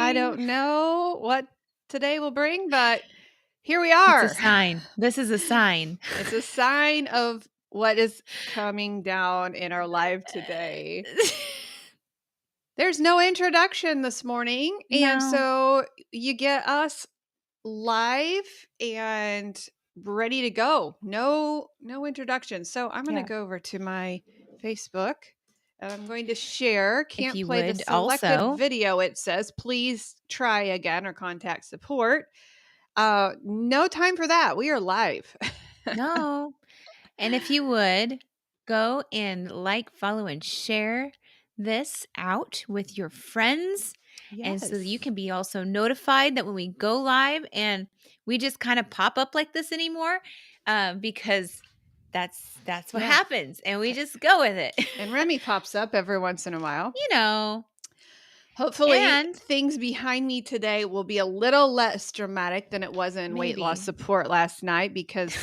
I morning. don't know what today will bring, but here we It's a are. sign. This is a sign. It's a sign of what is coming down in our life today. There's no introduction this morning, and No. so you get us live and ready to go. No introduction. So I'm going to Yeah. go over to my Facebook and I'm going to share. If Can't you play the would selected also, video. It says please try again or contact support. No time for that. We are live. no. And if you would go and like, follow, and share this out with your friends. And so that you Yes. can be also notified that when we go live and we just kind of pop up like this anymore, because that's what Yeah. happens. And we just go with it. And Remy pops up every once in a while. you know. Hopefully, And things behind me today will be a little less dramatic than it was in weight loss maybe support last night because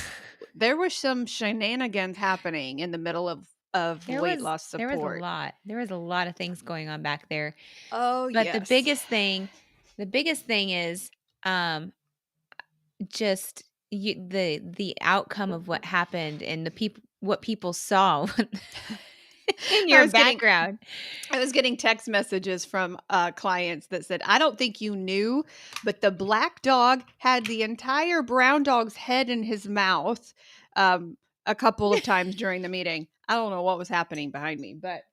there were some shenanigans happening in the middle of There weight was loss there was a support. lot. There was a lot of things going on back there. Oh, But yes. the biggest thing is um just the outcome of what happened and the people what people saw in I your was getting background. I was getting text messages from clients that said, "I don't think you knew, but the black dog had the entire brown dog's head in his mouth um, a couple of times during the meeting." I don't know what was happening behind me, but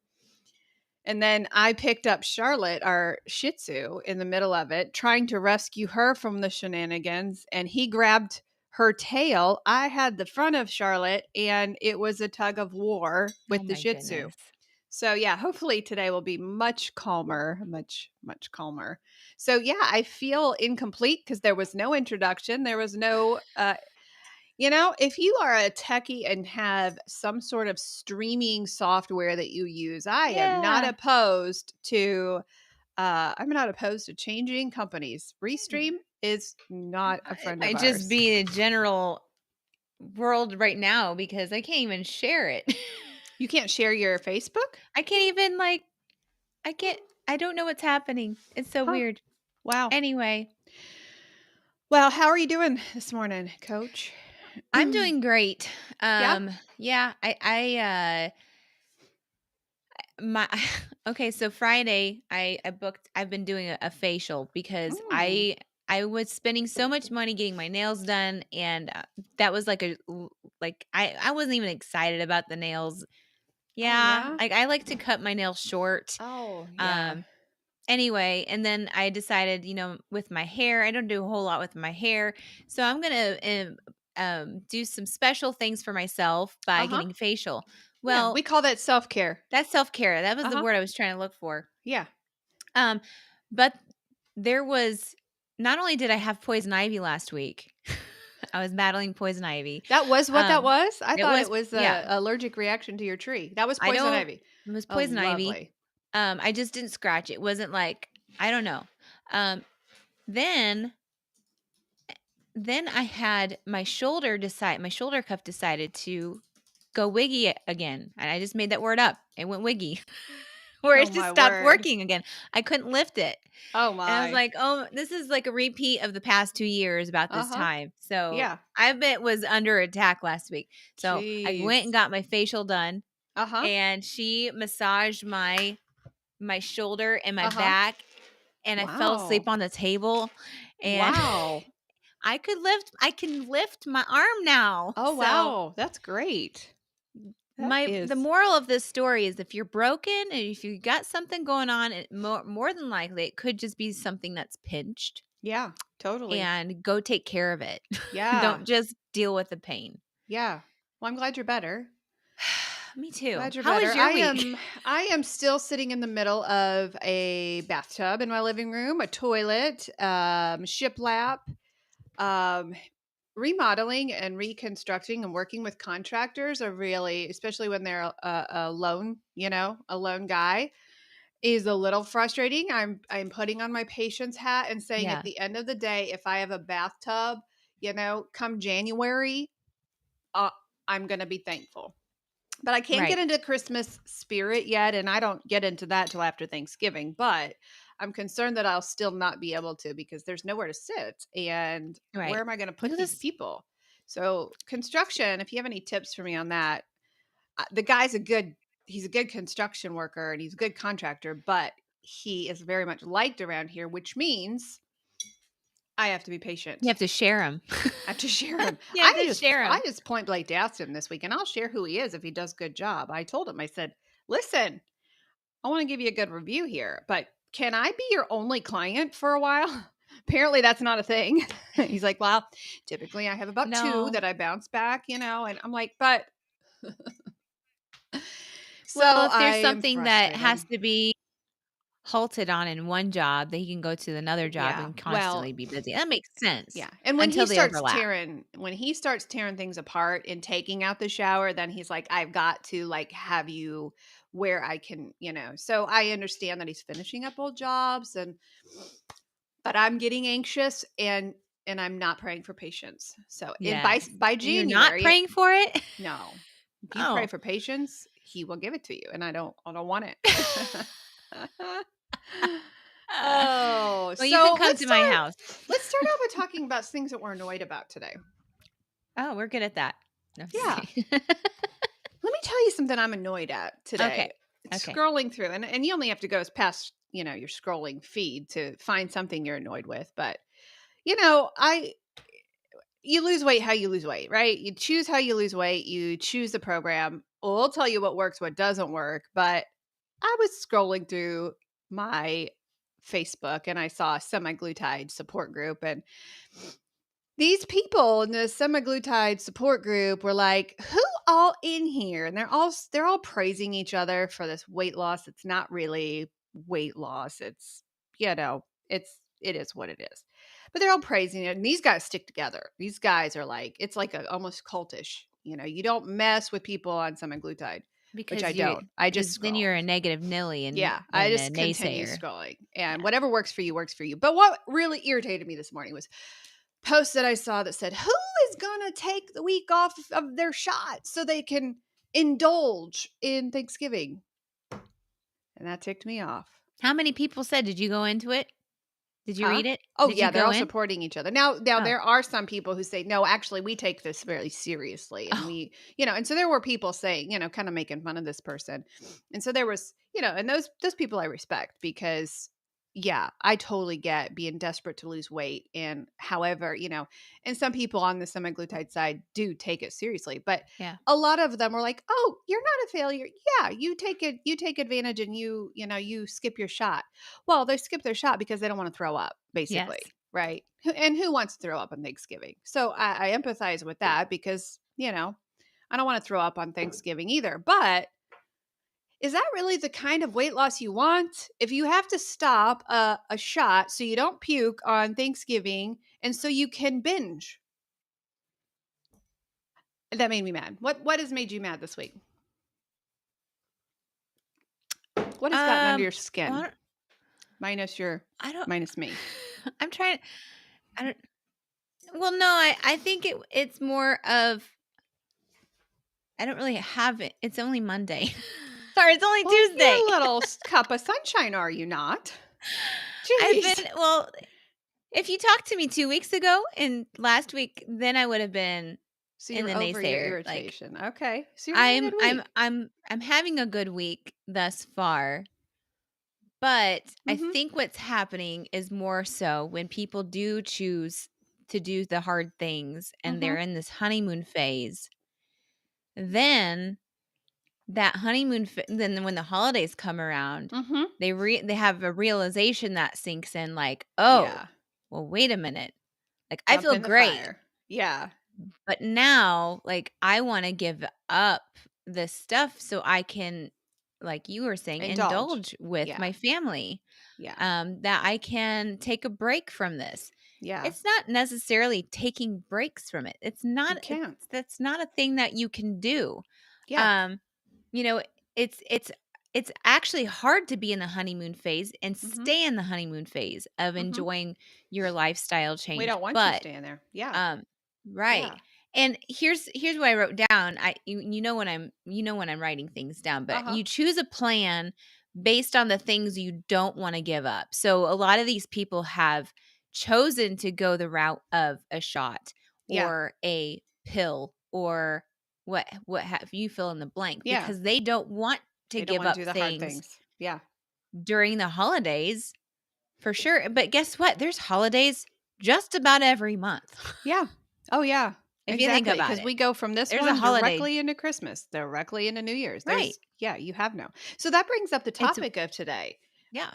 and then I picked up Charlotte, our Shih Tzu, in the middle of it, trying to rescue her from the shenanigans. And he grabbed her tail. I had the front of Charlotte, and it was a tug of war Oh with the my Shih Tzu. goodness. So yeah, hopefully today will be much calmer, much calmer. So yeah, I feel incomplete because there was no introduction. There was no if you are a techie and have some sort of streaming software that you use, Yeah. I'm not opposed to changing companies. Restream is not a It friend of might just ours. be a general world right now because I can't even share it. You can't share your Facebook? I can't even I can't I don't know what's happening. It's so Huh. weird. Wow. Anyway, Well, how are you doing this morning, coach? I'm doing great. Yeah. Yeah, my okay, so Friday I've been doing a facial because Mm. I was spending so much money getting my nails done and that was like I wasn't even excited about the nails. Oh, Yeah, yeah. I like to cut my nails short. Oh, yeah. Um Anyway, and then I decided, with my hair, I don't do a whole lot with my hair. So I'm going to do some special things for myself by Uh-huh. getting a facial. Yeah, we Well, call that self-care. that's self-care. That was the Uh-huh. word I was trying to look for. Yeah. Um, but there was not only did I have poison ivy last week, I was battling poison ivy. That was what that Um, was? I it thought was it was yeah, a allergic reaction to your tree. That was I poison know ivy. it was Oh, poison ivy. lovely. I just didn't scratch it. It wasn't like I don't know. Um, then I had my shoulder cuff decided to go wiggy again, and I just made that word up. It went wiggy, where Oh, it just my stopped word. working again. I couldn't lift it, Oh, and I was my. like, "Oh, this is like a repeat of the past 2 years about this Uh-huh. time." So Yeah. I bet was under attack last week. So I went and Jeez. got my facial done, Uh-huh. and she massaged my shoulder and my Uh-huh. back, and I fell asleep Wow. on the table, and Wow. I can lift my arm now. Oh, So, wow. That's great. That the is moral of this story is if you're broken and if you got something going on, it more than likely it could just be something that's pinched yeah, totally. and go take care of it. Yeah. Don't just deal with the pain. Yeah. Well, I'm glad you're better. Me too. Glad you're How was better. your week? I am still sitting in the middle of a bathtub in my living room, a toilet, shiplap, um, remodeling and reconstructing and working with contractors are really, especially when they're a lone guy, is a little frustrating. I'm putting on my patience hat and saying at Yeah, the end of the day, if I have a bathtub, come January, uh, I'm going to be thankful. But I can't get right. into Christmas spirit yet, and I don't get into that till after Thanksgiving. But I'm concerned that I'll still not be able to because there's nowhere to sit. And where Right. am I going to Look put at these this. people? So, construction, if you have any tips for me on that, the guy's he's a good construction worker and he's a good contractor, but he is very much liked around here, which means I have to be You patient. have to share them. I have to share him. You have to share I them. just point blank asked him this week, and I'll share who he is if he does a good job. I told him, I said, "Listen, I want to give you a good review here, but can I be your only client for a while?" Apparently, that's not a thing. He's like, "Well, typically I have about two No. that I bounce back, and I'm like, "But." Well, So if I there's am something that has frustrated. to be halted on in one job, that he can go to another job Yeah. and Well, constantly be busy. That makes sense yeah, and until they overlap. when he starts tearing things apart and taking out the shower, then he's like, "I've got to, like, have you where I can," so I understand that he's finishing up old jobs but I'm getting anxious and I'm not praying for patience. So, Yes. by You're not January praying for it? no. If you pray Oh. for patience, he will give it to you, and I don't want it. Oh, Well, you can so come to my house. let's start out by talking about things that we're annoyed about today. Oh, we're good at that. No, I'm just Yeah. kidding. Let me tell you something I'm annoyed at Okay. today. It's Okay. scrolling through, and you only have to go as past, your scrolling feed to find something you're annoyed with. But, I you lose weight how you lose weight, right? You choose how you lose weight, you choose the program. We'll tell you what works, what doesn't work. But I was scrolling through my Facebook and I saw a semaglutide support group, and these people in the semaglutide support group were like, "Who all in here?" And they're all praising each other for this weight loss. It's not really weight loss. It's it is what it is. But they're all praising it, and these guys stick together. These guys are like, it's like a almost cultish. You don't mess with people on semaglutide, which I Because don't. I just because then scroll. you're a negative Nilly and Yeah, I a just continue naysayer. scrolling, and Yeah. whatever works for you works for you. But what really irritated me this morning was post that I saw that said, "Who is gonna take the week off of their shot so they can indulge in Thanksgiving?" And that ticked me off. How many people said, did you go into it? Did you Huh? read it? Oh, Did you yeah, they're go all in? supporting each other. Now Oh. there are some people who say, "No, actually, we take this very seriously," and Oh. and so there were people saying, kind of making fun of this person, and so there was, and those people I respect because, yeah, I totally get being desperate to lose weight, and however, and some people on the semaglutide side do take it seriously, but Yeah. a lot of them were like, "Oh, you're not a failure. Yeah, you take advantage and you skip your shot." Well, they skip their shot because they don't want to throw up, Yes. basically, right? And who wants to throw up on Thanksgiving? So I empathize with that because, I don't want to throw up on Thanksgiving either. But is that really the kind of weight loss you want? If you have to stop a shot so you don't puke on Thanksgiving and so you can binge, that made me mad. What has made you mad this week? What has gotten under Um, your well, skin? Minus I don't minus me. I'm trying I don't well, no, I think it's more of I don't really have it. It's only Monday. Or it's only Well, Tuesday. you're a little cup of sunshine, are you not? I've been Jeez. well, if you talked to me 2 weeks ago and last week, then I would have been So in you're the over your naysayer. Like, irritation. Okay. So you're having a I'm good I'm week. I'm I'm having a good week thus far, but I Mhm. think what's happening is more so when people do choose to do the hard things and they're Mhm. in this honeymoon phase, then that then when the holidays come around, Mhm. they have a realization that sinks in like, "Oh, Yeah. well, wait a minute. Like, I Jump feel in the great, fire. Yeah. but now, like, I wanna give up this stuff so I can, like you were saying, Indulge. indulge with Yeah. my family, Yeah. that I can take a break from this." Yeah. It's not necessarily taking breaks from it. You can't. That's not a thing that you can do. Yeah. Um, you know, it's it's it's actually hard to be in the honeymoon phase and Mhm. stay in the honeymoon phase of Mhm. enjoying your lifestyle We change. don't want you But staying there. Yeah. um right. Yeah. And here's what I wrote down. You know when I'm writing things down, but Uh-huh. you choose a plan based on the things you don't wanna give up. So, a lot of these people have chosen to go the route of a shot Yeah. or a pill or what have you, fill in the blank, Yeah. because they don't want to They don't give wanna up do the hard things things. Yeah. during the holidays, for sure, but guess what? There's holidays just about every month, Yeah. Oh, yeah. if you think Exactly. about Because it. we go from this There's a one holiday. directly into Christmas, directly into New Year's. Right. There's yeah, you have no. So that brings up the It's topic of today. yeah.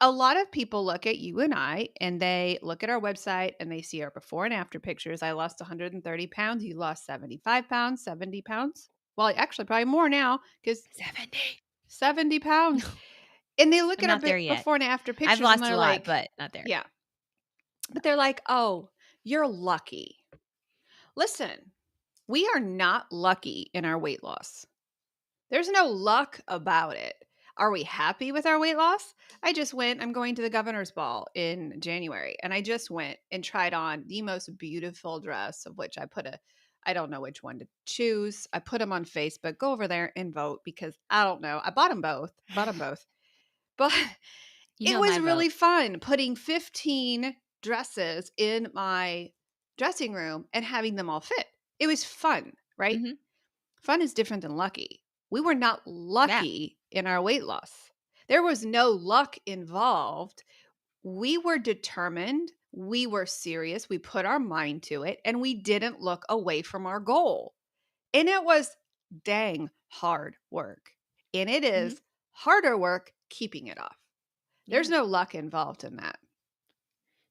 A lot of people look at you and I, and they look at our website and they see our before and after pictures. I lost 130 pounds. You lost 75 pounds, 70 pounds. Well, actually, probably more now because 70. 70 pounds. And they look I'm at our not there yet. before and after I've pictures and lost a they're lot, like, but not there. yeah. No. But they're like, oh, you're lucky. Listen, we are not lucky in our weight loss. There's no luck about it. Are we happy with our weight loss? I'm going to the governor's ball in January, and I just went and tried on the most beautiful dress, of which I don't know which one to choose. I put them on Facebook. Go over there and vote because I don't know. I bought them both. But You it know my was vote. really fun putting 15 dresses in my dressing room and having them all fit. It was fun, right? Mhm. Fun is different than lucky. We were not Yeah. lucky in our weight loss. There was no luck involved. We were determined. We were serious. We put our mind to it and we didn't look away from our goal. And it was dang hard work. And it Mhm. is harder work keeping it off. There's Yeah. no luck involved in that.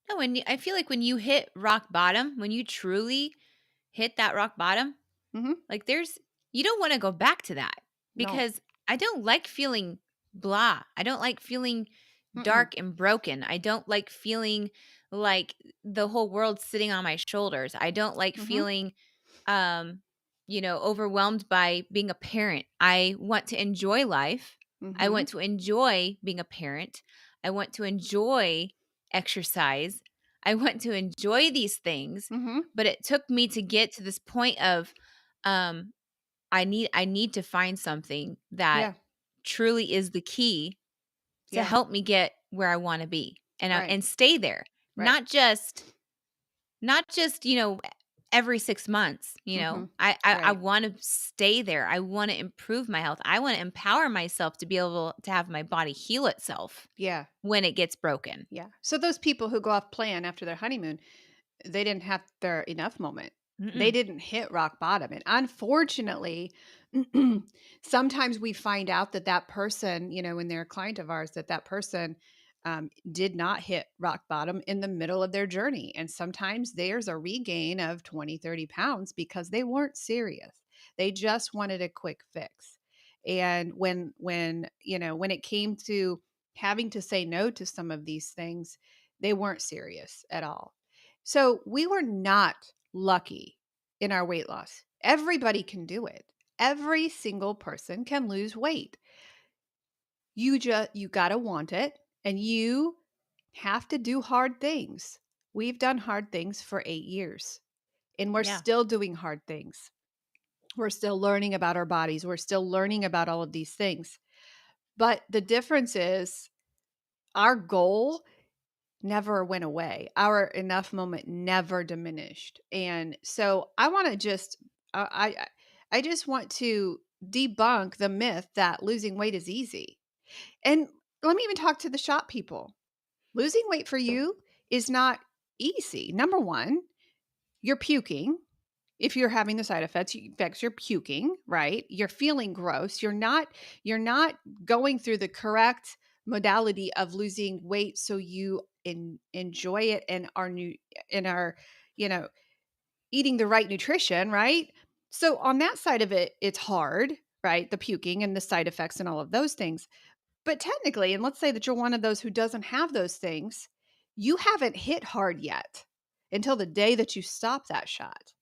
No, and I feel like when you hit rock bottom, when you truly hit that rock bottom, Mhm. like you don't wanna go back to that, No. because I don't like feeling blah. I don't like feeling Mm-mm. dark and broken. I don't like feeling like the whole world's sitting on my shoulders. I don't like Mhm. feeling um, overwhelmed by being a parent. I want to enjoy life. I Mhm. want to enjoy being a parent. I want to enjoy exercise. I want to enjoy these things, Mhm. but it took me to get to this point of um I need to find something that Yeah. truly is the key to Yeah. help me get where I want to be, Right. and stay there. Right. Not just every 6 months. Mhm. I Right. want to stay there. I want to improve my health. I want to empower myself to be able to have my body heal itself Yeah. when it gets broken. Yeah. So those people who go off plan after their honeymoon, they didn't have their enough moment. They Mm-mm. didn't hit rock bottom. And unfortunately, sometimes we find out that that person, when they're a client of ours, that person did not hit rock bottom in the middle of their journey. And sometimes there's a regain of 20, 30 pounds because they weren't serious. They just wanted a quick fix. And when it came to having to say no to some of these things, they weren't serious at all. So we were not lucky in our weight loss. Everybody can do it. Every single person can lose weight. You got to want it and you have to do hard things. We've done hard things for 8 years and we're Yeah. still doing hard things. We're still learning about our bodies. We're still learning about all of these things. But the difference is our goal never went away. Our enough moment never diminished. And so I want to just I just want to debunk the myth that losing weight is easy. And let me even talk to the shop people. Losing weight for you is not easy. Number 1, you're puking. If you're having the side effects, you're puking, right? You're feeling gross. You're not going through the correct modality of losing weight so you enjoy it and are you know eating the right nutrition, right? So on that side of it, it's hard, right? The puking and the side effects and all of those things. But technically, and let's say that you're one of those who doesn't have those things, you haven't hit hard yet until the day that you stop that shot.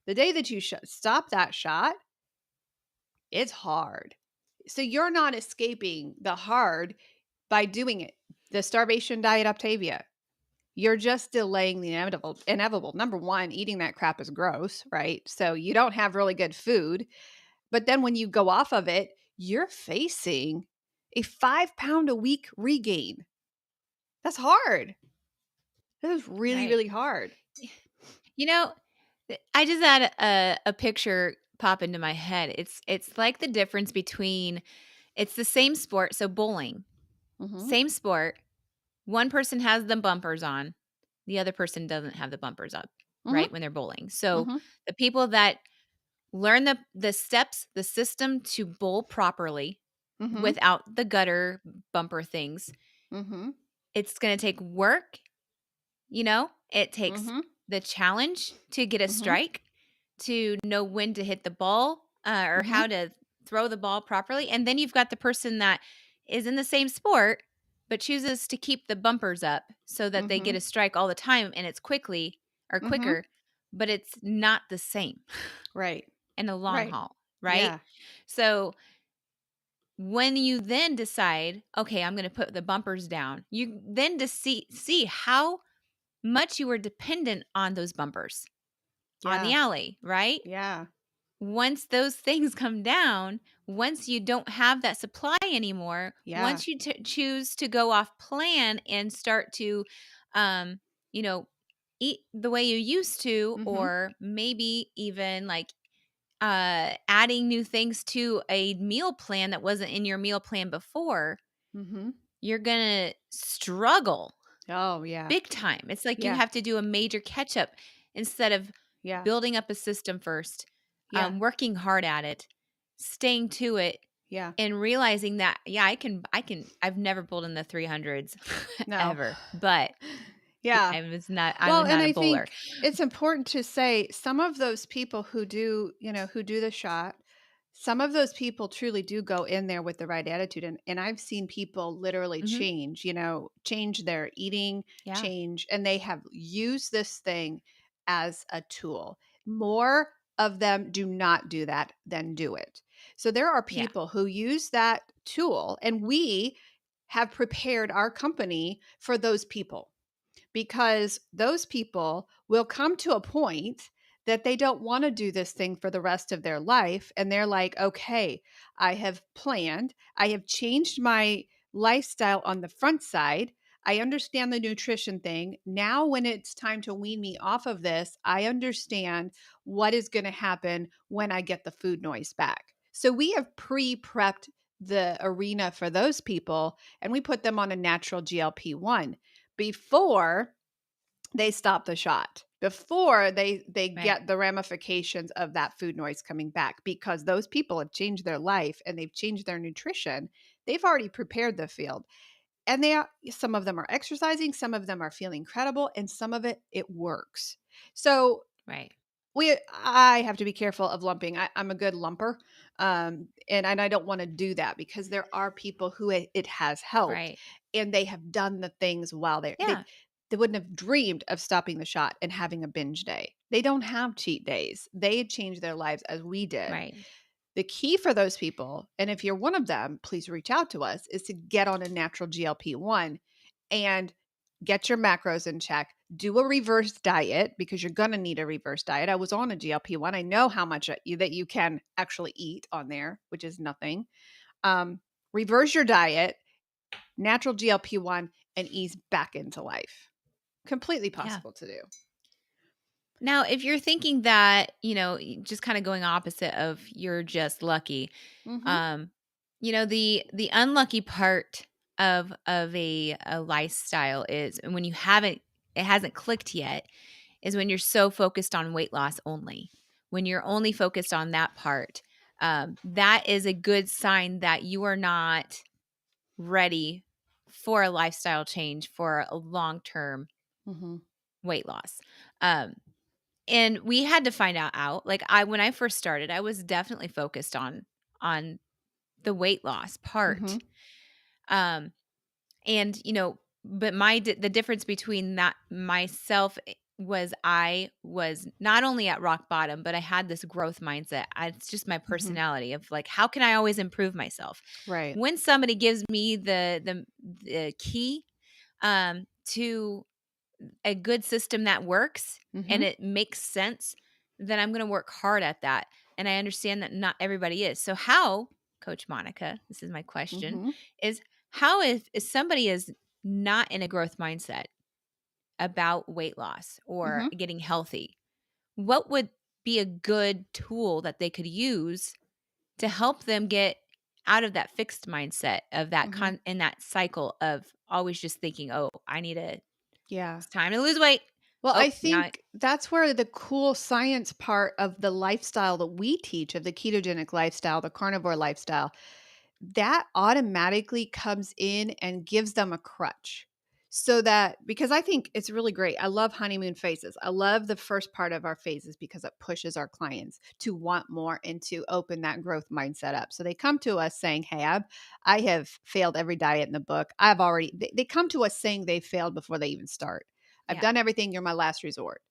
The day that you stop that shot, it's hard. So you're not escaping the hard by doing it. The starvation diet, Octavia. You're just delaying the inevitable. Number 1, eating that crap is gross, right? So you don't have really good food. But then when you go off of it, you're facing a 5 pound a week regain. That's hard. That is really, Right. really hard. You know, I just had a picture pop into my head. It's like the difference between it's the same sport, so bowling, Mhm. same sport. One person has the bumpers on, the other person doesn't have the bumpers up, Mhm. right? When they're bowling. So Mhm. the people that learn the steps, the system to bowl properly Mhm. without the gutter bumper things, Mhm. it's going to take work, it takes Mhm. the challenge to get a Mhm. strike, to know when to hit the ball, or Mhm. how to throw the ball properly. And then you've got the person that is in the same sport, but chooses to keep the bumpers up so that they get Mhm. a strike all the time and it's quickly or Mhm. quicker, but it's not the same Right. in the long Right. haul, right? Yeah. So when you then decide, okay, I'm going to put the bumpers down, you then to see how much you were dependent on those bumpers on the Yeah. alley, right? Yeah. Once those things come down, once you don't have that supply anymore, Yeah. once you choose to go off plan and start to, um, you know, eat the way you used to, Mhm. or maybe even like adding new things to a meal plan that wasn't in your meal plan before, Mhm. you're gonna struggle Oh, yeah. big time. It's like you Yeah. have to do a major catch up instead of Yeah. building up a system first, Yeah. working hard at it, staying to it, Yeah. and realizing that, yeah, I've never pulled in the 300s No. ever, but Yeah. I'm Well, and not a I bowler. think it's important to say some of those people who do the shot, some of those people truly do go in there with the right attitude. And I've seen people literally Mhm. change their eating, Yeah. and they have used this thing as a tool. More of them do not do that than do it. So there are Yeah. people who use that tool, and we have prepared our company for those people because those people will come to a point that they don't want to do this thing for the rest of their life. And they're like, okay, I have planned, I have changed my lifestyle on the front side. I understand the nutrition thing. Now, when it's time to wean me off of this, I understand what is going to happen when I get the food noise back. So we have pre prepped the arena for those people and we put them on a natural GLP-1 before they stop the shot, before they Right. get the ramifications of that food noise coming back, because those people have changed their life and they've changed their nutrition. They've already prepared the field, and some of them are exercising, some of them are feeling incredible, and some of it works. So Right. I have to be careful of lumping. I'm a good lumper, and I don't want to do that because there are people who it has helped, Right. and they have done the things while Yeah. they wouldn't have dreamed of stopping the shot and having a binge day. They don't have cheat days. They had changed their lives as we did. Right. The key for those people, and if you're one of them, please reach out to us, is to get on a natural GLP-1 and get your macros in check. Do a reverse diet because you're going to need a reverse diet. I was on a GLP-1. I know how much that you can actually eat on there, which is nothing. Reverse your diet, natural GLP-1, and ease back into life. Completely Yeah. possible to do. Now, if you're thinking that, just kind of going opposite of you're just lucky, Mhm. um, the unlucky part of a lifestyle is when it hasn't clicked yet, is when you're so focused on weight loss only. When you're only focused on that part, that is a good sign that you are not ready for a lifestyle change for a long term Mhm. weight loss. Um, and we had to find out, like, when I first started, I was definitely focused on the weight loss part. Mhm. Um, and, but the difference between that myself was I was not only at rock bottom, but I had this growth mindset. It's just my Mhm. personality of like, how can I always improve myself? Right. When somebody gives me the key to a good system that works and Mhm. it makes sense, then I'm going to work hard at that. And I understand that not everybody is. So how Coach Monica, this is my question, Mhm. is how if somebody is not in a growth mindset about weight loss or Mhm. getting healthy, what would be a good tool that they could use to help them get out of that fixed mindset of that Mhm. in that cycle of always just thinking, "Oh, I need to Yeah. it's time to lose weight. Well, Oh, I now." think that's where the cool science part of the lifestyle that we teach, of the ketogenic lifestyle, the carnivore lifestyle, that automatically comes in and gives them a crutch. So that, because I think it's really great. I love honeymoon phases. I love the first part of our phases because it pushes our clients to want more and to open that growth mindset up. So they come to us saying, "Hey, I have failed every diet in the book. They come to us saying they failed before they even start. I've Yeah. done everything. You're my last resort."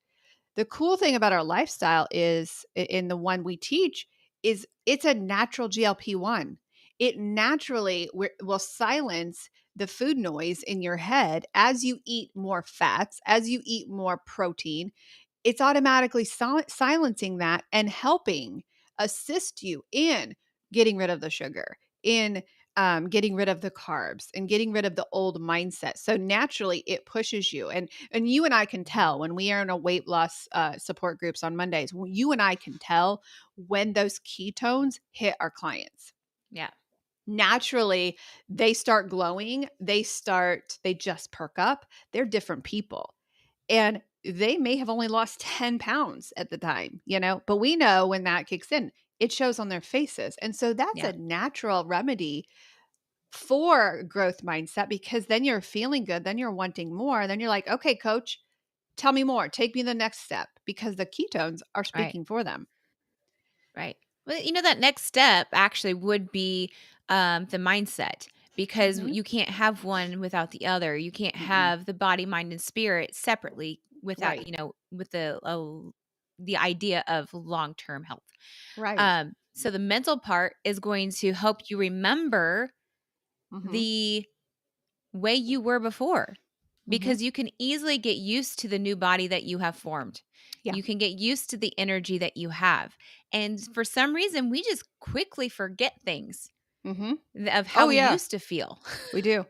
The cool thing about our lifestyle is, in the one we teach, is it's a natural GLP-1. It naturally will silence the food noise in your head as you eat more fats, as you eat more protein. It's automatically silencing that and helping assist you in getting rid of the sugar, in getting rid of the carbs, and getting rid of the old mindset. So naturally, it pushes you. And you and I can tell when we are in a weight loss support groups on Mondays. You and I can tell when those ketones hit our clients. Yeah. Naturally, they start glowing. They just perk up. They're different people. And they may have only lost 10 pounds at the time, but we know when that kicks in, it shows on their faces. And so that's Yeah. a natural remedy for growth mindset, because then you're feeling good, then you're wanting more, then you're like, "Okay, coach, tell me more. Take me the next step," because the ketones are Right. speaking for them. Right. Well, that next step actually would be the mindset, because Mhm. you can't have one without the other. You can't Mm-mm. have the body, mind, and spirit separately without, Right. with the idea of long term health. Right. So the mental part is going to help you remember Mhm. the way you were before, Mhm. because you can easily get used to the new body that you have formed. Yeah. You can get used to the energy that you have. And for some reason, we just quickly forget things Mhm. of how Oh, we yeah. used to feel. We do.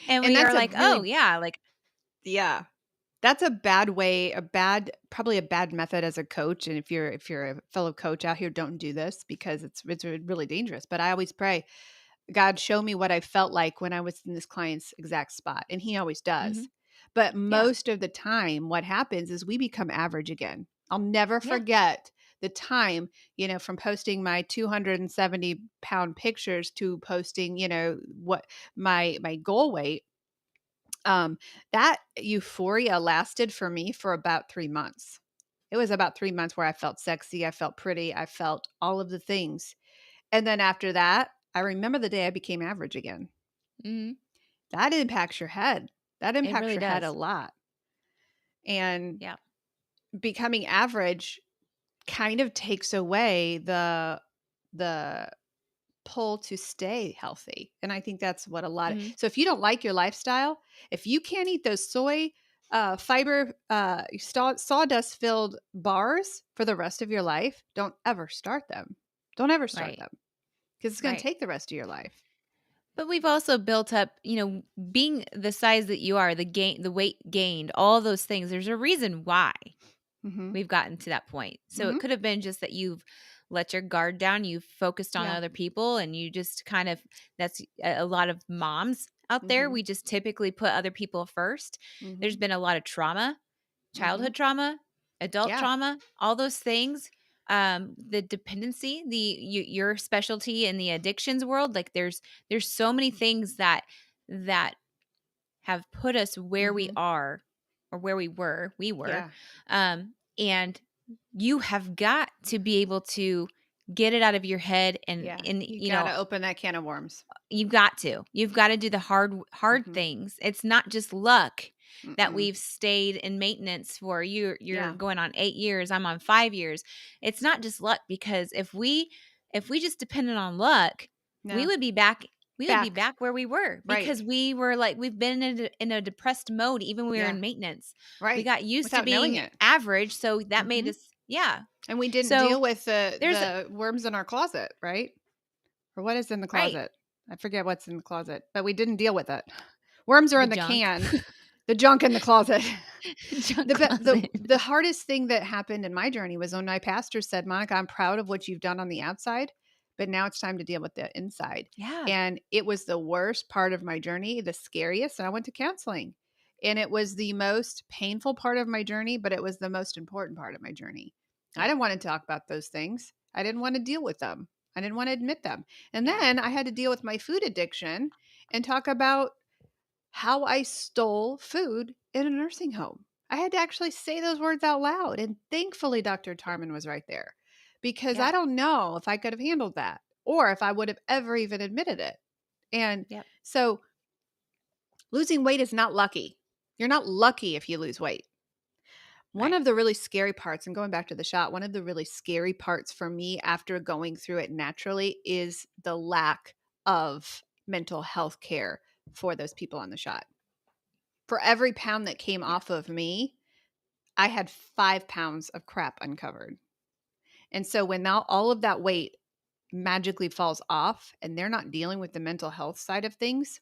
And And we are that's a like, "Oh, really yeah, like." yeah. That's a bad way, probably a bad method as a coach. And if you're a fellow coach out here, don't do this, because it's really dangerous. But I always pray, "God, show me what I felt like when I was in this client's exact spot." And he always does. Mhm. But Yeah. most of the time, what happens is we become average again. I'll never Yeah. forget the time, from posting my 270-pound pictures to posting, what my goal weight. Um, that euphoria lasted for me for about 3 months. It was about 3 months where I felt sexy, I felt pretty, I felt all of the things. And then after that, I remember the day I became average again. Mhm. That impacts your head. That It impacts really your head a does. lot. And Yeah. becoming average kind of takes away the pull to stay healthy. And I think that's what Mhm. so if you don't like your lifestyle, if you can't eat those soy fiber sawdust filled bars for the rest of your life, don't ever start them. Don't ever start Right. them, because it's going to Right. take the rest of your life. But we've also built up, being the size that you are, the weight gained, all those things. There's a reason why Hmm. we've gotten to that point. So it Hmm. could have been just that you've let your guard down, you've focused on Yeah. other people, and you just kind of that's a lot of moms out there. Hmm. We just typically put other people first. There's Hmm. been a lot of trauma, Hmm. childhood trauma, adult Yeah. trauma, all those things. The dependency, your specialty in the addictions world, like there's so many things that have put us where we Hmm. are, or where we were, Yeah. and you have got to be able to get it out of your head, and Yeah. and You got to open that can of worms. you've got to do the hard Hmm. things. It's not just luck that Mm-mm. we've stayed in maintenance for you're Yeah. going on 8 years, I'm on 5 years. It's not just luck, because if we just depended on luck, we No. would be back we would be Back. back where we were, Right. because we were like we've been in a depressed mode even when we were Yeah. in maintenance. We Right. got used to Without knowing being it. average, so that made Hmm. us. Yeah. And we didn't So deal with the there's the worms in our closet, right? Or what is in the Right. closet? I forget what's in the closet, but we didn't deal with it. Worms are The in the junk. can, the junk in the closet. Junk The closet. hardest thing that happened in my journey was when my pastor said, "Monica, I'm proud of what you've done on the outside, but now it's time to deal with the inside." Yeah. And it was the worst part of my journey, the scariest, and I went to counseling. And it was the most painful part of my journey, but it was the most important part of my journey. I Yeah. didn't want to talk about those things. I didn't want to deal with them. I didn't want to admit them. And Yeah. then I had to deal with my food addiction and talk about how I stole food in a nursing home. I had to actually say those words out loud. And thankfully, Dr. Tarman was right there because I Yeah. don't know if I could have handled that or if I would have ever even admitted it. And Yep. so losing weight is not lucky. You're not lucky if you lose weight. One Right. of the really scary parts, and going back to the shot, one of the really scary parts for me after going through it naturally is the lack of mental health care for those people on the shot. For every pound that came Yeah. off of me, I had 5 pounds of crap uncovered. And so when now all of that weight magically falls off and they're not dealing with the mental health side of things,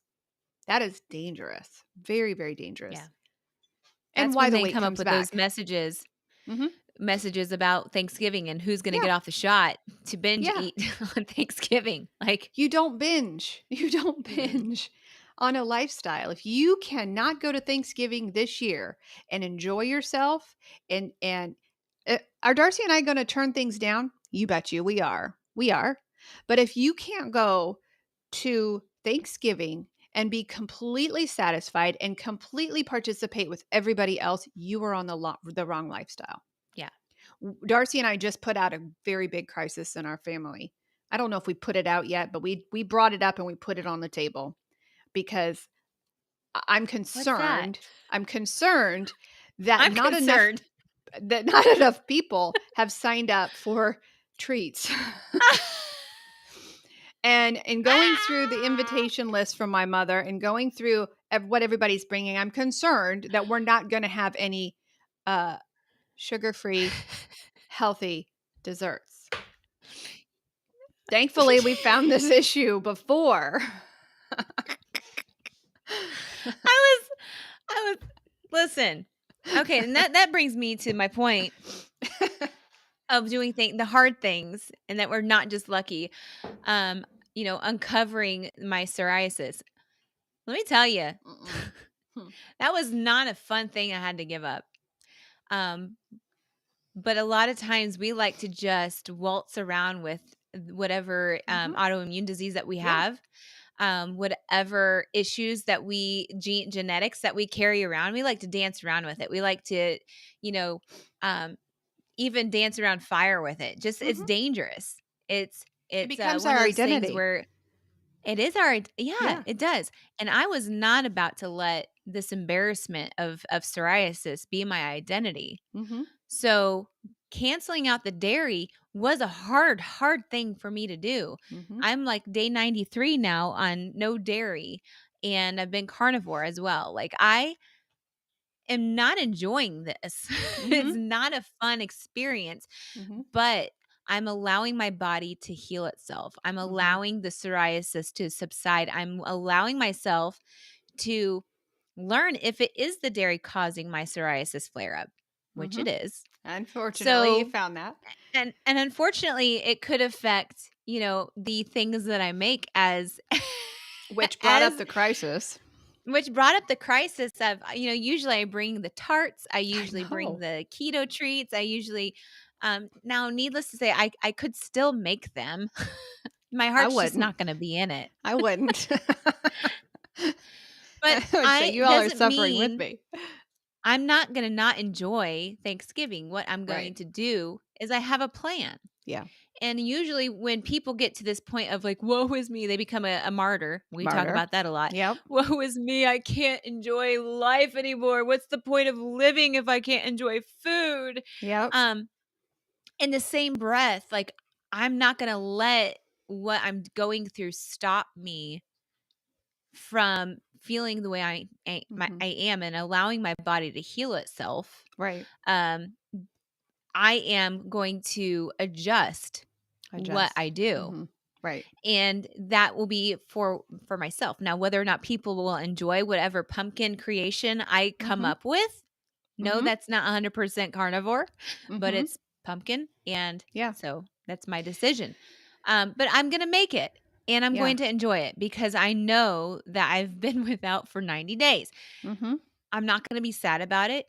that is dangerous. Very, very Yeah. dangerous. And That's why when the they weight come up comes with those back. messages Mhm. messages about Thanksgiving and who's gonna Yeah. get off the shot to binge Yeah. eat on Thanksgiving. Like, You don't binge. You don't mm-mm. binge on a lifestyle. If you cannot go to Thanksgiving this year and enjoy yourself and are Darcy and I going to turn things down? You bet you we are. We are. But if you can't go to Thanksgiving and be completely satisfied and completely participate with everybody else, you are on the wrong lifestyle. Yeah. Darcy and I just put out a very big crisis in our family. I don't know if we put it out yet, but we brought it up and we put it on the table because I'm What's that? concerned. I'm concerned that I'm concerned. not enough people have signed up for treats. And in going through the Ah! invitation list from my mother and going through what everybody's bringing, I'm concerned that we're not going to have any uh, sugar-free, healthy desserts. Thankfully, we found this issue before. I was listen. Okay, and that brings me to my point of doing the hard things and that we're not just lucky. Uncovering my psoriasis. Let me tell you, Mm-mm. Hmm. that was not a fun thing I had to give up. Um, but a lot of times we like to just waltz around with whatever Mhm. autoimmune disease that we Yeah. have, whatever issues that genetics that we carry around. We like to dance around with it. We like to, you know, um, even dance around fire with it. Just it's Mhm. dangerous. It It's becomes one of our those things identity. where it is our yeah, Yeah. it does. And I was not about to let this embarrassment of psoriasis be my identity. Mhm. So, canceling out the dairy was a hard thing for me to do. Mhm. I'm like day 93 now on no dairy, and I've been carnivore as well. Like, I am not enjoying this. It's Mhm. not a fun experience, Mhm. but I'm allowing my body to heal itself. I'm Mhm. allowing the psoriasis to subside. I'm allowing myself to learn if it is the dairy causing my psoriasis flare up, which it Mhm. is. Unfortunately, you So, found that. and unfortunately, it could affect, the things that I make as Which brought up as the crisis. which brought up the crisis of, usually I bring the tarts, I I usually bring know. the keto treats, I usually now needless to say, I could still make them. My I heart's just wouldn't. not gonna be in it. I wouldn't. But I would say I you all are doesn't suffering with mean me. I'm not gonna not enjoy Thanksgiving. What I'm going Right. to do is I have a plan. Yeah. And usually when people get to this point of like, "Woe is me," they become a martyr. We talk Martyr. about that a lot. Yep. "Woe is me, I can't enjoy life anymore. What's the point of living if I can't enjoy food?" Yep. Um, in the same breath, like, I'm not gonna let what I'm going through stop me from feeling the way Mhm. I am and allowing my body to heal itself. Right. Um, I am going to adjust what Adjust. I do. Mhm. Right. and that will be for myself. Now, whether or not people will enjoy whatever pumpkin creation I come Mhm. up with, no, Mhm. that's not 100% carnivore, but Mhm. it's pumpkin, and Yeah. so that's my decision. But I'm gonna make it, and I'm Yeah. going to enjoy it because I know that I've been without for 90 days. Mhm. I'm not gonna be sad about it.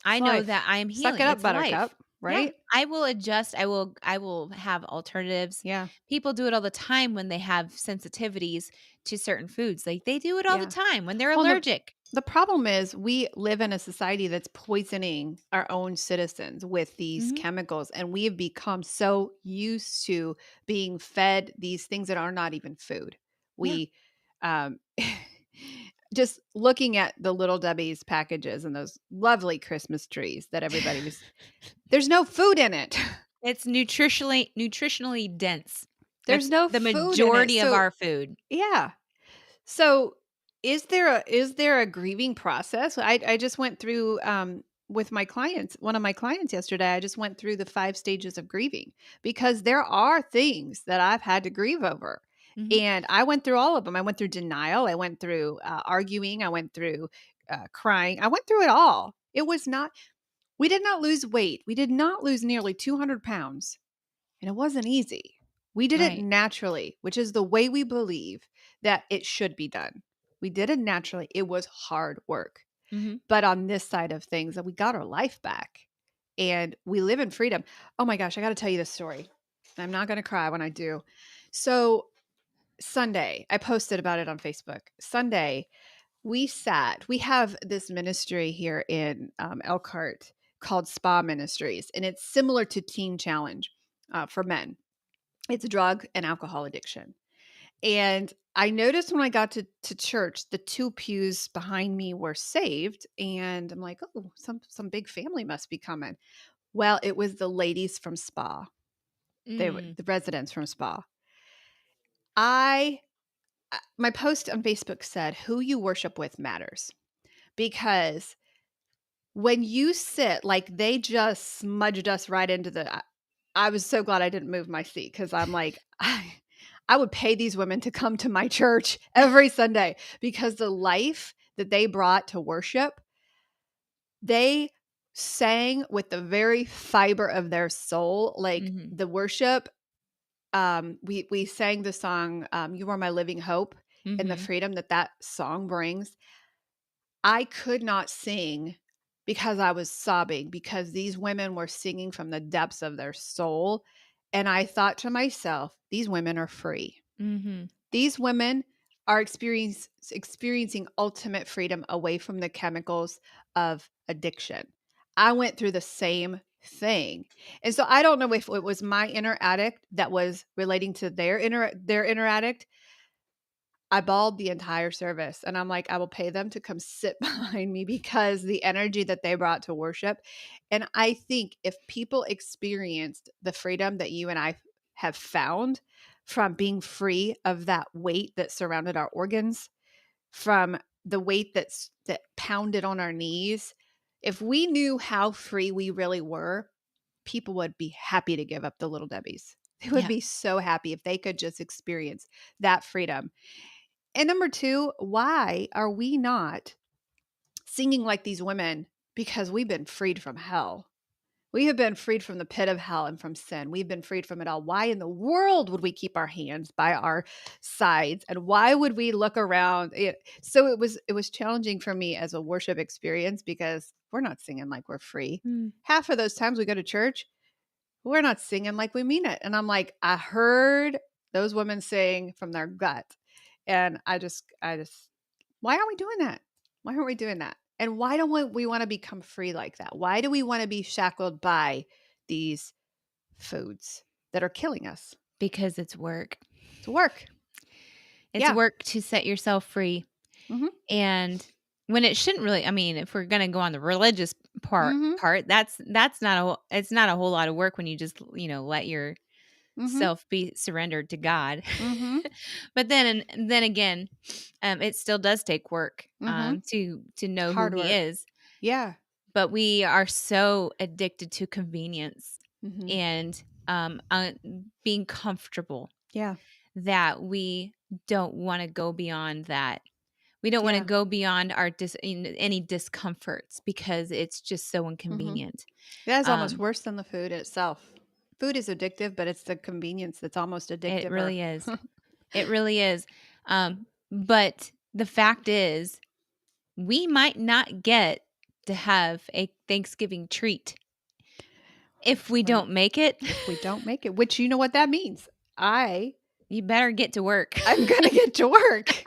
I It's know life. that I am Suck healing. it up, It's life. buttercup, Yeah, right? I will adjust. I will have alternatives. Yeah. People do it all the time when they have sensitivities to certain foods. Like, they do it all the Yeah. time when they're Well, allergic. the problem is we live in a society that's poisoning our own citizens with these Mhm. chemicals, and we have become so used to being fed these things that are not even food. Yeah. We um just looking at the Little Debbie's packages and those lovely Christmas trees that everybody was there's no food in it. It's nutritionally dense. There's That's no the food in it. majority of So, our food. yeah. So, is there a grieving process? I just went through with my clients, one of my clients yesterday. I just went through the 5 stages of grieving because there are things that I've had to grieve over. Mhm. And I went through all of them. I went through denial, I went through arguing, I went through crying. I went through it all. It was not we did not lose weight. We did not lose nearly 200 pounds. And it wasn't easy. We did it Right. naturally, which is the way we believe that it should be done. We did it naturally. It was hard work. Mhm. But on this side of things, we got our life back and we live in freedom. Oh my gosh, I got to tell you this story. I'm not going to cry when I do. So, Sunday, I posted about it on Facebook. Sunday, we have this ministry here in Elkhart called Spa Ministries, and it's similar to Teen Challenge for men. It's drug and alcohol addiction. And I noticed when I got to church, the 2 pews behind me were saved, and I'm like, "Oh, some big family must be coming." Well, it was the ladies from Spa. They were Mm. the residents from Spa. I my post on Facebook said, "Who you worship with matters." Because when you sit like they just smudged us right into the I was so glad I didn't move my seat because I'm like, I would pay these women to come to my church every Sunday because the life that they brought to worship, they sang with the very fiber of their soul. Like Mhm. the worship, we sang the song, "You Are My Living Hope," and the Mhm. freedom that that song brings. I could not sing because I was sobbing because these women were singing from the depths of their soul. And I thought to myself, these women are free. Mhm. These women are experiencing ultimate freedom away from the chemicals of addiction. I went through the same thing. And so I don't know if it was my inner addict that was relating to their inner addict. I bawled the entire service, and I'm like, I will pay them to come sit behind me because the energy that they brought to worship. And I think if people experienced the freedom that you and I have found from being free of that weight that surrounded our organs, from the weight that pounded on our knees, if we knew how free we really were, people would be happy to give up the Little Debbies. They would Yeah. be so happy if they could just experience that freedom. And number 2, why are we not singing like these women? Because we've been freed from hell. We have been freed from the pit of hell and from sin. We've been freed from it all. Why in the world would we keep our hands by our sides? And why would we look around? So it was challenging for me as a worship experience because we're not singing like we're free. Mm. Half of those times we go to church, we're not singing like we mean it. And I'm like, I heard those women sing from their gut. And I just why aren't we doing that? Why aren't we doing that? And why don't we want to become free like that? Why do we want to be shackled by these foods that are killing us? Because it's work. It's work. It's Yeah. work to set yourself free. Mhm. And when it shouldn't really, I mean, if we're gonna go on the religious Mhm. part, that's not it's not a whole lot of work when you just, let Mhm. yourself be surrendered to God. Mhm. But then again, it still does take work, Mhm. to know who Hard he work. is. Yeah. But we are so addicted to convenience Mhm. and, being comfortable. Yeah. that we don't want to go beyond that. We don't want to Yeah. go beyond our any discomforts because it's just so Mhm. inconvenient. That is almost Um, worse than the food itself. Food is addictive, but it's the convenience that's almost it addictive or really is. It really is. But the fact is, we might not get to have a Thanksgiving treat if we right. don't make it. If we don't make it, which you know what that means. I You better get to work. I'm gonna get to work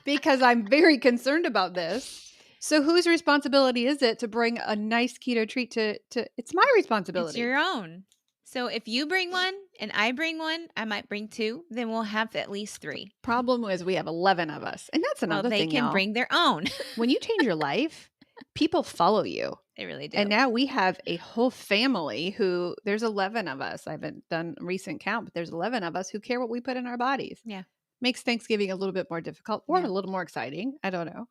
because I'm very concerned about this. So whose responsibility is it to bring a nice keto treat to it's my It's responsibility. your own. So if you bring one and I bring one, I might bring two, then we'll have at least three. Problem is we have 11 of us. And that's Well, another they thing, can y'all. bring their own. When you change your life, people follow you. They really do. And now we have a whole family who there's 11 of us. I haven't done a recent count, but there's 11 of us who care what we put in our bodies. Yeah. Makes Thanksgiving a little bit more difficult or a Yeah. little more exciting. I don't know.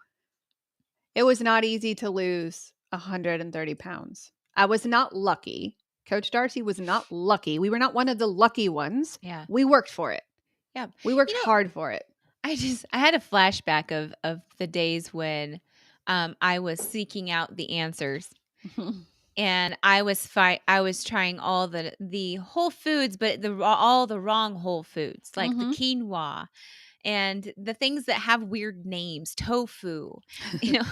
It was not easy to lose 130 pounds. I was not lucky. Coach Darcy was not lucky. We were not one of the lucky ones. Yeah. We worked for it. Yeah. We worked You know, hard for it. I had a flashback of the days when I was seeking out the answers and I was trying all the whole foods, but all the wrong whole foods, like the Mhm. quinoa and the things that have weird names, tofu, you know,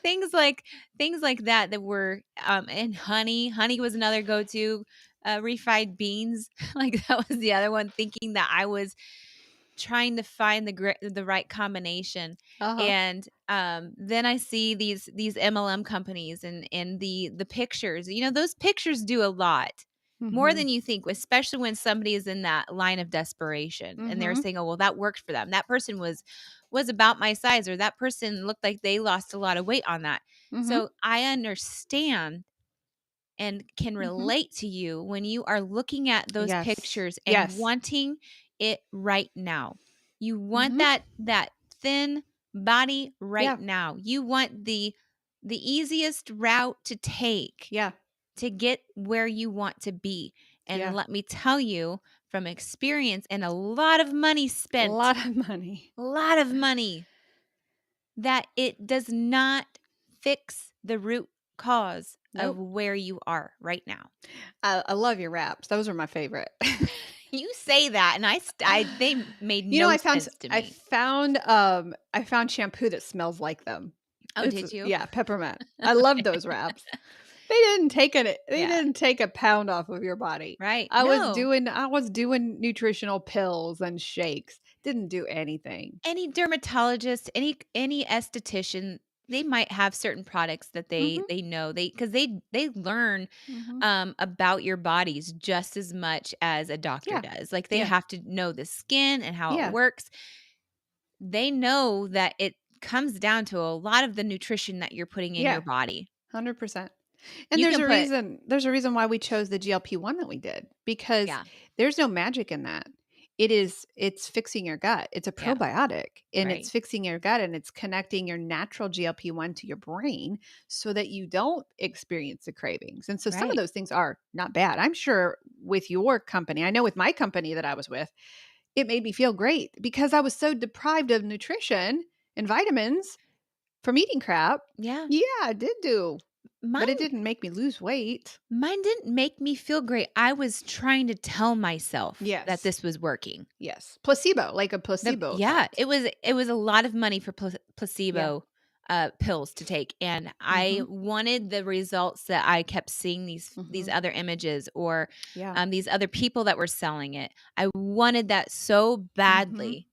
things like that that were and honey was another go-to, refried beans, like that was the other one, thinking that I was trying to find the right combination. Uh-huh. And then I see these MLM companies and the pictures. You know, those pictures do a lot more Mhm. than you think, especially when somebody is in that line of desperation and they're Mhm. saying, "Oh, well, that worked for them. That person was about my size, or that person looked like they lost a lot of weight on that." Mhm. So I understand and can Mhm. relate to you when you are looking at those Yes. pictures and Yes. wanting it right now. You want Mhm. that thin body right Yeah. now. You want the easiest route to take Yeah. to get where you want to be. And Yeah. let me tell you from experience and a lot of money A spent, lot of money. a lot of money, that it does not fix the root cause of Nope. where you are right now. I love your wraps. Those are my favorite. You say that, and they made You know, no sense to me. I found shampoo that smells like them. Oh, It's did you? yeah, peppermint. I love those wraps. They Yeah, didn't take a pound off of your body. right. No. I was doing nutritional pills and shakes. Didn't do anything. Any dermatologist, any esthetician, they might have certain products that Mhm. they know because they learn Mhm. about your bodies just as much as a doctor Yeah. does. Like they Yeah. have to know the skin and how it Yeah. works. They know that it comes down to a lot of the nutrition that you're putting in your Yeah. body. 100%. And You can put there's a reason why we chose the GLP-1 that we did because yeah, there's no magic in that. It's fixing your gut. It's a yeah, probiotic and it's right, fixing your gut and it's connecting your natural GLP-1 to your brain so that you don't experience the cravings. And so some of right. those things are not bad. I'm sure with your company, I know with my company that I was with, it made me feel great because I was so deprived of nutrition and vitamins from eating crap. Yeah. Yeah, I did do. But it Mine didn't make me lose weight. Mine didn't make me feel great. I was trying to tell myself that Yes. this was working. Yes. Placebo, like a placebo Yeah, effect. it was a lot of money for Yeah. placebo, pills to take, and I Mhm. wanted the results that I kept seeing these Mhm. other images or, Yeah. these other people that were selling it. I wanted that so Mhm. badly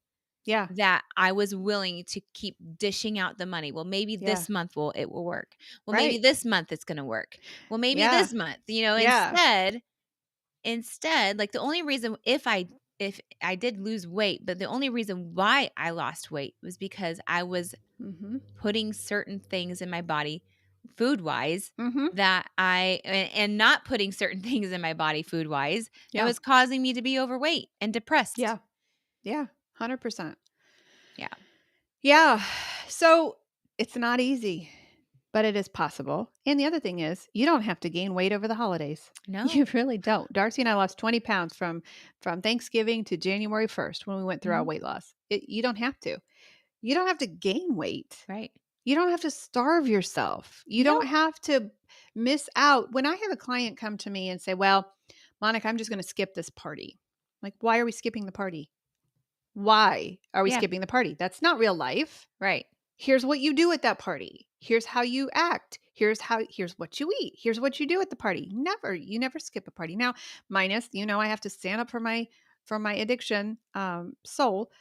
Yeah. that I was willing to keep dishing out the money. Well, maybe Yeah. this month it will work. Well, maybe Right. this month it's gonna work. Well, maybe Yeah. this month, Yeah. instead, like, the only reason if I did lose weight, but the only reason why I lost weight was because I was Mhm. putting certain things in my body food-wise Mhm. that and not putting certain things in my body food-wise that Yeah. was causing me to be overweight and depressed. Yeah. Yeah. 100%. Yeah. Yeah. So, it's not easy, but it is possible. And the other thing is, you don't have to gain weight over the holidays. No. You really don't. Darcy and I lost 20 pounds from Thanksgiving to January 1st when we went through our weight loss. You don't have to. You don't have to gain weight. Right. You don't have to starve yourself. You No. don't have to miss out. When I have a client come to me and say, well, Monica, I'm just going to skip this party. Like, why are we skipping the party? Why are we skipping the party? That's not real life. Right. Here's what you do at that party. Here's how you act. Here's what you eat. Here's what you do at the party. You never skip a party. Now, minus, I have to stand up for my addiction soul,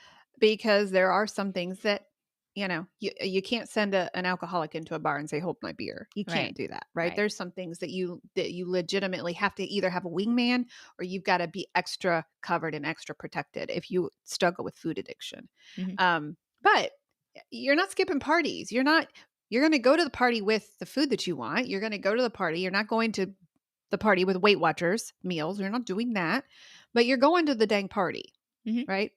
because there are some things that, you can't send an alcoholic into a bar and say, hold my beer. You can't do that, right? There's some things that you legitimately have to either have a wingman, or you've got to be extra covered and extra protected if you struggle with food addiction. But you're not skipping parties. You're going to go to the party with the food that you want. You're going to go to the party. You're not going to the party with Weight Watchers meals. You're not doing that, but you're going to the dang party, right?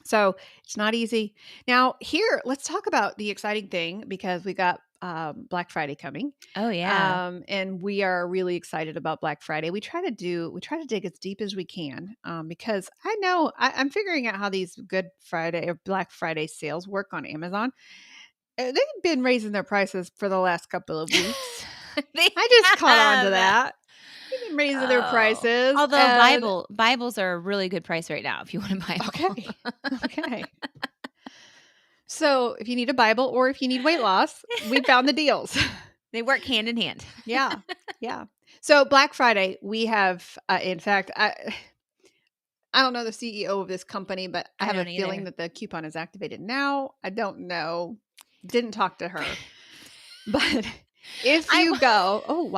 So it's not easy. Now here, let's talk about the exciting thing, because we got Black Friday coming. Oh yeah. And we are really excited about Black Friday. We try to dig as deep as we can, because I know I'm figuring out how these Good Friday or Black Friday sales work on Amazon. They've been raising their prices for the last couple of weeks. I just caught on to that. They've been raising their prices. Although Bibles are a really good price right now if you want to buy them. Okay. So if you need a Bible or if you need weight loss, we found the deals. They work hand in hand. Yeah. So Black Friday, we have, in fact, I don't know the CEO of this company, but I have a feeling that the coupon is activated now. I don't know. Didn't talk to her. But if you go,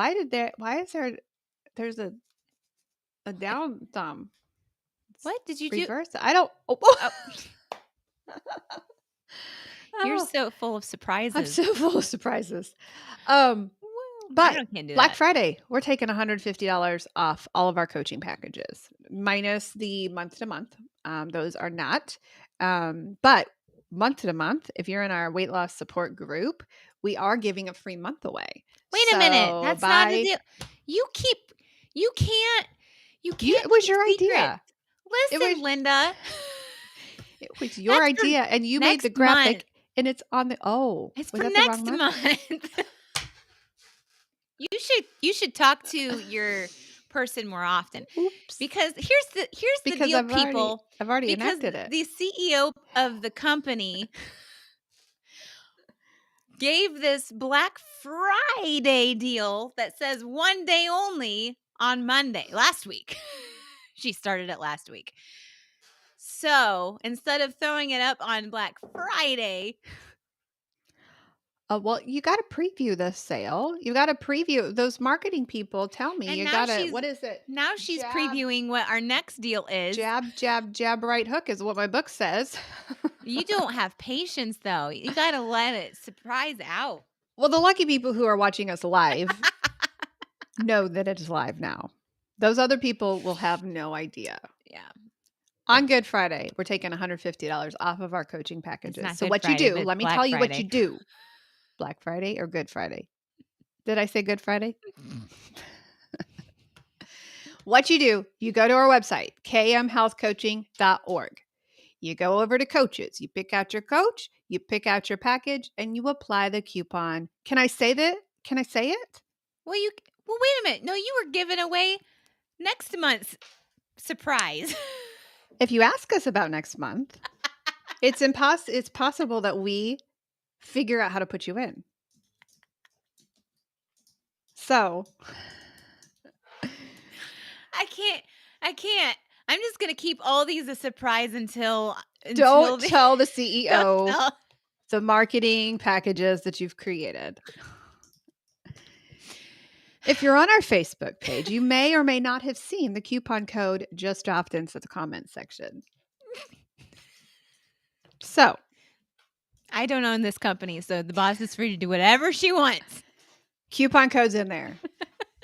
there's a down thumb. What did you reverse? do? I don't. You're so full of surprises. I'm so full of surprises. But Black Friday, we're taking $150 off all of our coaching packages, minus the month to month. Those are not. But month to month, if you're in our weight loss support group, we are giving a free month away. Wait a minute. That's not a deal. You can't. It was your idea. Listen, Linda. It was your idea, and you made the graphic, and it's on the. It's for next month. You should talk to your person more often. Oops. Because here's the deal, people. I've already enacted it. The CEO of the company gave this Black Friday deal that says one day only on Monday last week. She started it last week. So instead of throwing it up on Black Friday. Well, you got to preview the sale. You got to preview. Those marketing people tell me you got to, what is it? Now she's previewing what our next deal is. Jab, jab, jab, right hook is what my book says. You don't have patience, though. You got to let it surprise out. Well, the lucky people who are watching us live know that it is live now. Those other people will have no idea. Yeah. On Good Friday, we're taking $150 off of our coaching packages. So what Friday, you do, let me tell you Friday. what you do. Black Friday or Good Friday? Did I say Good Friday? What you do, you go to our website, kmhealthcoaching.org. You go over to coaches. You pick out your coach, you pick out your package, and you apply the coupon. Can I say that? Can I say it? Well, wait a minute. No, you were giving away next month's surprise. If you ask us about next month, it's possible that we figure out how to put you in. So I can't. I'm just going to keep all these a surprise until don't tell the CEO the marketing packages that you've created. If you're on our Facebook page, you may or may not have seen the coupon code just dropped into the comments section. So I don't own this company, so the boss is free to do whatever she wants. Coupon code's in there.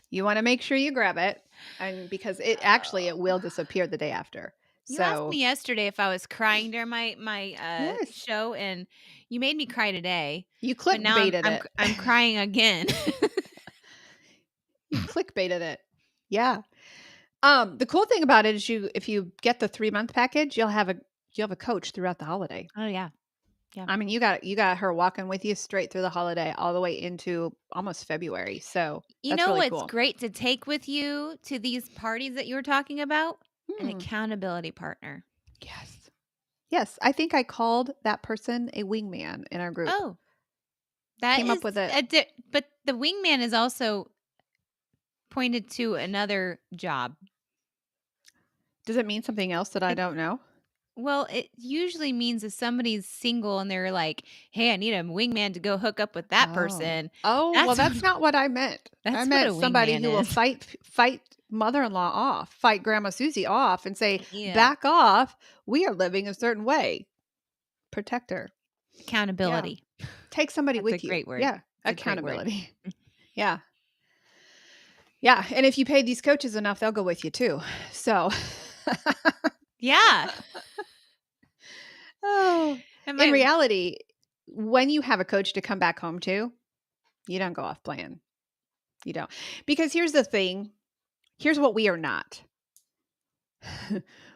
You want to make sure you grab it, and because it will disappear the day after. You asked So, me yesterday if I was crying during my yes, show, and you made me cry today, you but now clickbaited it. I'm crying again. You clickbaited it. Yeah. The cool thing about it is if you get the 3-month package, you'll have a coach throughout the holiday. Oh, yeah. Yeah. I mean, you got her walking with you straight through the holiday all the way into almost February. So, You that's know really what's cool. great to take with you to these parties that you were talking about? An Hmm. accountability partner. Yes. Yes, I think I called that person a wingman in our group. Oh, that Came is up with it. but the wingman is also pointed to another job. Does it mean something else that I It don't know? Well, it usually means if somebody's single and they're like, "Hey, I need a wingman to go hook up with that Oh. person." Oh, well, That's that's what not what I meant. I that's what a meant somebody wingman who will is. fight mother-in-law off, fight Grandma Susie off and say, Yeah. "Back off. We are living a certain way." Protect her. Yeah. Accountability. Take somebody That's a with you. great word. Yeah. It's a great word. Accountability. Yeah. Yeah, and if you pay these coaches enough, they'll go with you too. So, Yeah. oh, And in my reality, when you have a coach to come back home to, you don't go off plan. You don't. Because here's the thing. Here's what we are not.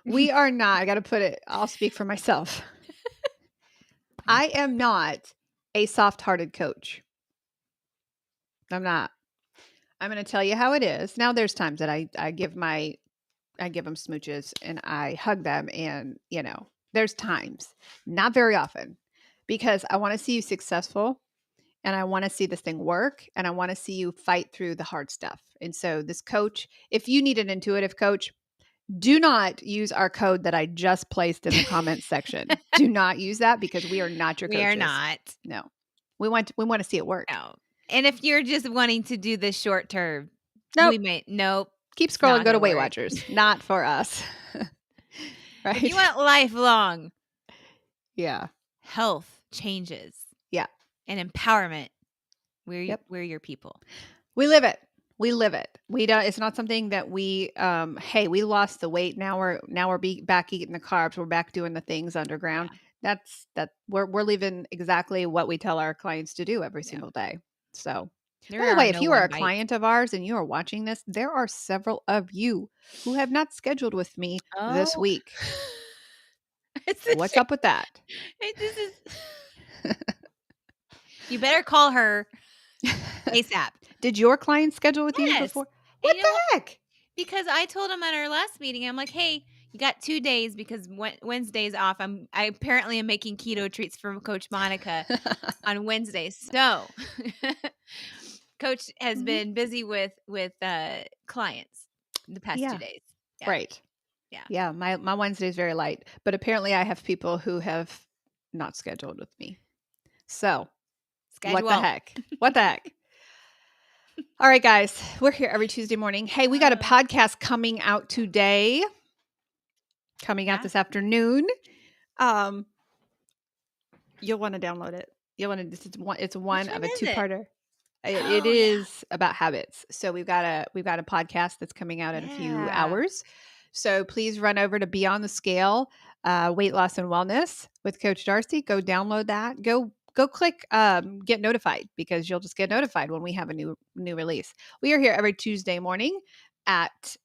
We are not, I got to put it, I'll speak for myself. I am not a soft-hearted coach. I'm not. I'm going to tell you how it is. Now there's times that I give them smooches and I hug them and, there's times, not very often, because I want to see you successful and I want to see this thing work and I want to see you fight through the hard stuff. And so this coach, if you need an intuitive coach, do not use our code that I just placed in the comments section. Do not use that because we are not your we are coaches. not. No. We want to see it work. No. And if you're just wanting to do this short term, Nope. nope, Keep it's scrolling, not go to gonna Weight work. Watchers. Not for us. If you Right? want lifelong Yeah. health changes Yeah. and empowerment, Yep. we're your people. We live it. We live it. We don't. It's not something that we. Hey, we lost the weight. Now we're back eating the carbs. We're back doing the things underground. Yeah. We're leaving exactly what we tell our clients to do every Yeah. single day. So, by There the are way, if no you are one a bites. client of ours and you are watching this, there are several of you who have not scheduled with me this Oh. week. It's a What's shame. up with that? This is You better call her ASAP. Did your client schedule with you Yes. before? And What you know the what? heck? Because I told him at our last meeting, I'm like, "Hey, you got 2 days because Wednesday's off. I apparently am making keto treats for Coach Monica on Wednesdays." So, Coach has Mhm. been busy with clients the past 2 Yeah. days. Yeah. Right. Yeah. Yeah, my Wednesday is very light, but apparently I have people who have not scheduled with me. So, what the Schedule. heck? What the heck? All right, guys, we're here every Tuesday morning. Hey, we got a podcast coming out today, coming out Yeah. this afternoon. Um, you'll want to download it. It's Which one one of a is it? two-parter. It Oh, yeah. is about habits. So we've got a podcast that's coming out in a few Yeah. hours. So please run over to Beyond the Scale, Weight Loss and Wellness with Coach Darcy. Go download that. Go click get notified because you'll just get notified when we have a new release. We are here every Tuesday morning at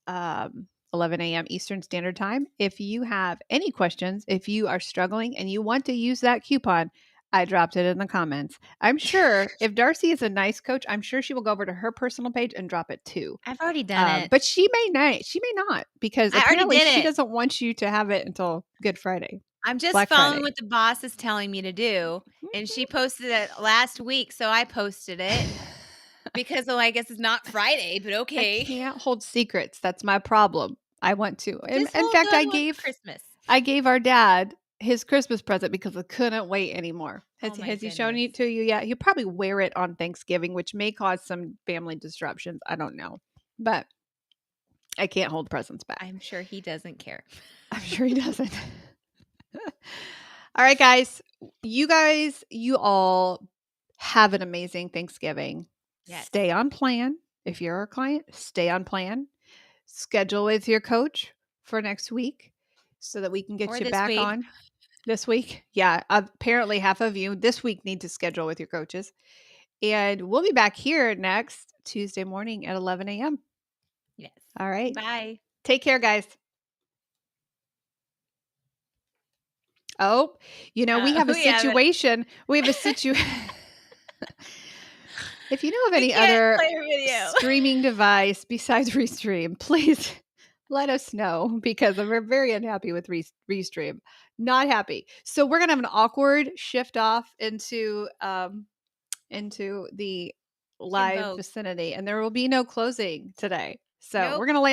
11 a.m. Eastern Standard Time. If you have any questions, if you are struggling and you want to use that coupon, I dropped it in the comments. I'm sure if Darcy is a nice coach, I'm sure she will go over to her personal page and drop it too. I've already done it. But she may not. She may not because I already apparently did she it. doesn't want you to have it until Good Friday, I'm just Black following Friday. what the boss is telling me to do, and she posted it last week, so I posted it because, oh, I guess it's not Friday, but I okay. can't hold secrets. That's my problem. I want to. Just In hold fact, on one for Christmas. I gave our dad his Christmas present because I couldn't wait anymore. Oh my Has he shown goodness. it to you yet? He'll probably wear it on Thanksgiving, which may cause some family disruptions. I don't know. But I can't hold presents back. I'm sure he doesn't care. I'm sure he doesn't. All right, guys. You all have an amazing Thanksgiving. Yes. Stay on plan. If you're a client, stay on plan. Schedule with your coach for next week. so that we can get Or you this back week. on this week. Yeah, apparently half of you this week need to schedule with your coaches. And we'll be back here next Tuesday morning at 11 a.m. Yes. All right. Bye. Take care, guys. Oh, we have a We have it. situation. We have a situation. If you know of We any can't other play a video. streaming device besides Restream, please let us know because we're very unhappy with Restream. Not happy. So we're gonna have an awkward shift off into the live Invoke. vicinity, and there will be no closing today. So Nope. we're gonna land